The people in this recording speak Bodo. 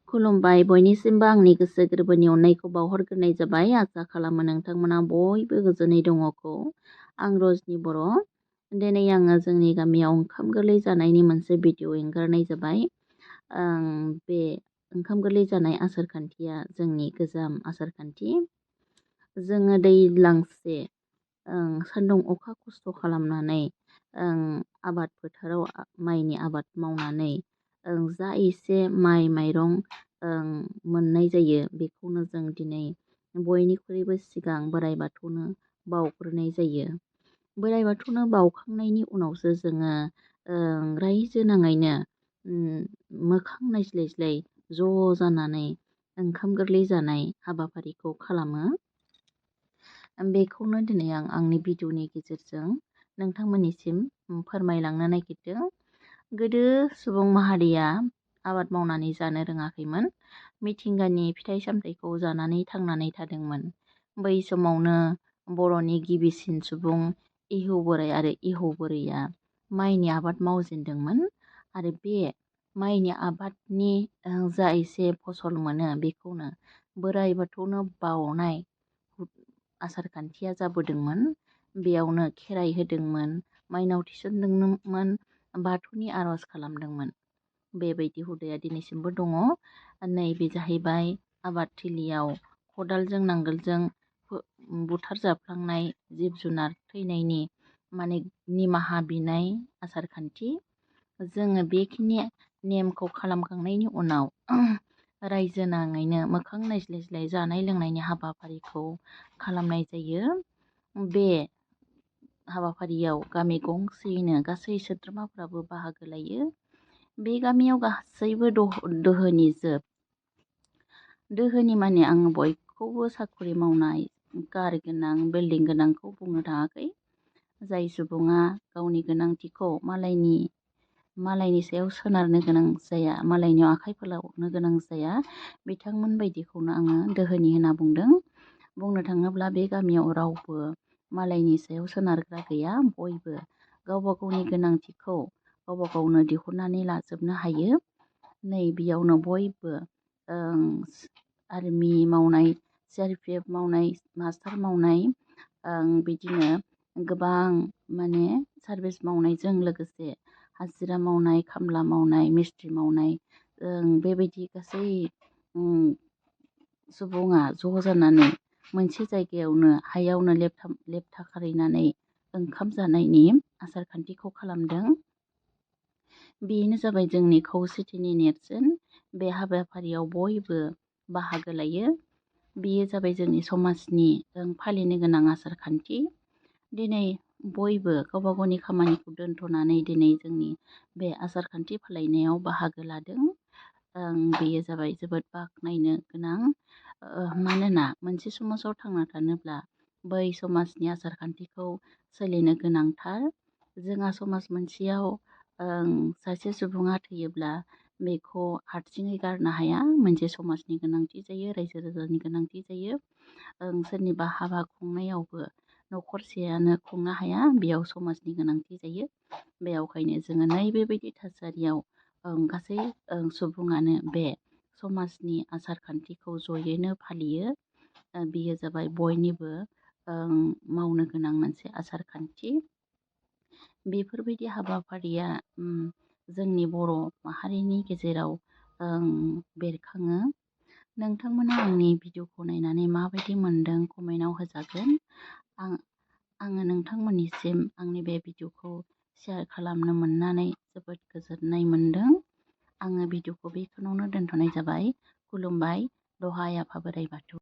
खुलुमबाय बयनिसिमबो आंनि गोसो गोरबोनि अननायखौ बावहरग्रोनाय जाबाय। आसा खालामो नोंथांमोना बयबो गोजोनै दङखौ। आं रजनि बर'। दिनै आङो जोंनि गामियाव ओंखाम गोरलै जानायनि मोनसे भिडिअ एंगारनाय जाबाय। बे ओंखाम गोरलै जानाय आसारखान्थिया जोंनि गोजाम आसारखान्थि। जोङो दैज्लांसे सान्दुं अखा खस्थ' खालामनानै आबाद फोथाराव माइनि आबाद मावनानै जा एसे माइ माइरं मोननाय जायो बेखौनो जों दिनै बयनिख्रुइबो सिगां बोराइ बाथौनो बावग्रोनाय जायो। बोराइ बाथौनो बावखांनायनि उनावसो जोङो रायजो नाङैनो मोखां नायज्लायज्लाय ज' जानानै ओंखाम गोरलै जानाय हाबाफारिखौ खालामो। बेखौनो दिनै आं आंनि भिडिअनि गेजेरजों नोंथांमोननिसिम फोरमायलांनो नागिरदों। गोदो सुबुं माहारिया आबाद मावनानै जानो रोङाखैमोन। मिथिंगानि फिथाइ सामथाइखौ जानानै थांनानै थादोंमोन। बै समावनो बर'नि गिबिसिन सुबुं इहु बोराइ आरो इहु बुरैया माइनि आबाद मावजेनदोंमोन। आरो बे माइनि आबादनि जा एसे फसल मोनो बेखौनो बोराइ बाथौनो बावनाय आसारखान्थिया जाबोदोंमोन। बेयावनो खेराइ होदोंमोन, माइनाव थिसनदोंमोन, बाथौनि आर'ज खालामदोंमोन। बेबायदि हुदाया दिनैसिमबो दङ। नैबे जाहैबाय आबाद थिलियाव खदालजों नांगोलजों बुथार जाफ्लांनाय जिब जुनार थैनायनि माने निमाहा बिनाय आसारखान्थि। जोङो बेखिनि नेमखौ खालामखांनायनि उनाव रायजो नाङैनो मोखां नायज्लायज्लाय जानाय लोंनायनि हाबाफारिखौ खालामनाय जायो। बे हाबाफारियाव गामि गंसेयैनो गासै सोद्रोमाफ्राबो बाहागो लायो। बे गामियाव गासैबो दोहोनि जोब। दोहोनि माने आङो बयखौबो साख्रि मावनाय, कार गोनां, बिल्डिं गोनांखौ बुंनो थाङाखै। जाय सुबुङा गावनि गोनांथिखौ मालायनि सायाव सोनारनो गोनां जाया, मालायनियाव आखाइ फोलावनो गोनां जाया, बिथांमोन बायदिखौनो आङो दोहोनि होनना बुंदों। बुंनो थाङोब्ला बे गामियाव रावबो मालायनि सायाव सोनारग्रा गैया। बयबो गावबा गावनि गोनांथिखौ गावबा गावनो दिहुननानै लाजोबनो हायो। नै बेयावनो बयबो आर्मि मावनाय, CRPF मावनाय, मास्टार मावनाय, बिदिनो गोबां माने सार्भिस मावनायजों लोगोसे हाजिरा मावनाय, खामला मावनाय, मिस्ट्रि मावनाय, बेबायदि गासै सुबुङा ज' जानानै मोनसे जायगायावनो हायावनो लेपथा खारैनानै ओंखाम जानायनि आसारखान्थिखौ खालामदों। बेनो जाबाय जोंनि खौसेथिनि नेरसोन। बे हाबाफारियाव बयबो बाहागो लायो। बेयो जाबाय जोंनि समाजनि फालिनो गोनां आसारखान्थि। दिनै बयबो गावबा गावनि खामानिखौ दोनथ'नानै दिनै जोंनि बे आसारखान्थि फालिनायाव बाहागो लादों। बेयो जाबाय जोबोद बाख्नायनो गोनां। मानोना मोनसे समाजाव थांना थानोब्ला बै समाजनि आसारखान्थिखौ सोलिनो गोनांथार। जोंहा समाज मोनसेयाव सासे सुबुङा थैयोब्ला बेखौ हारसिङै गारनो हाया। मोनसे समाजनि गोनांथि जायो, रायजो राजानि गोनांथि जायो। सोरनिबा हाबा खुंनायावबो न'खरसेयानो खुंनो हाया, बेयाव समाजनि गोनांथि जायो। बेयावखायनो जोङो नैबेबायदि थासारियाव गासै सुबुङानो बे समाजनि आसारखान्थिखौ जयैनो फालियो। बेयो जाबाय बयनिबो मावनो गोनां मोनसे आसारखान्थि। बेफोरबायदि हाबाफारिया जोंनि बर' माहारिनि गेजेराव बेरखाङो। नोंथांमोना आंनि भिडिअखौ नायनानै माबायदि मोनदों कमेन्टआव होजागोन। आङो नोंथांमोननिसिम आंनि बे भिडिअखौ शेयार खालामनो मोननानै जोबोद गोजोननाय मोनदों। आङो भिडिअखौ बेखिनियावनो दोनथ'नाय जाबाय। खुलुमबाय। दहाय आफा बोराइ बाथौ।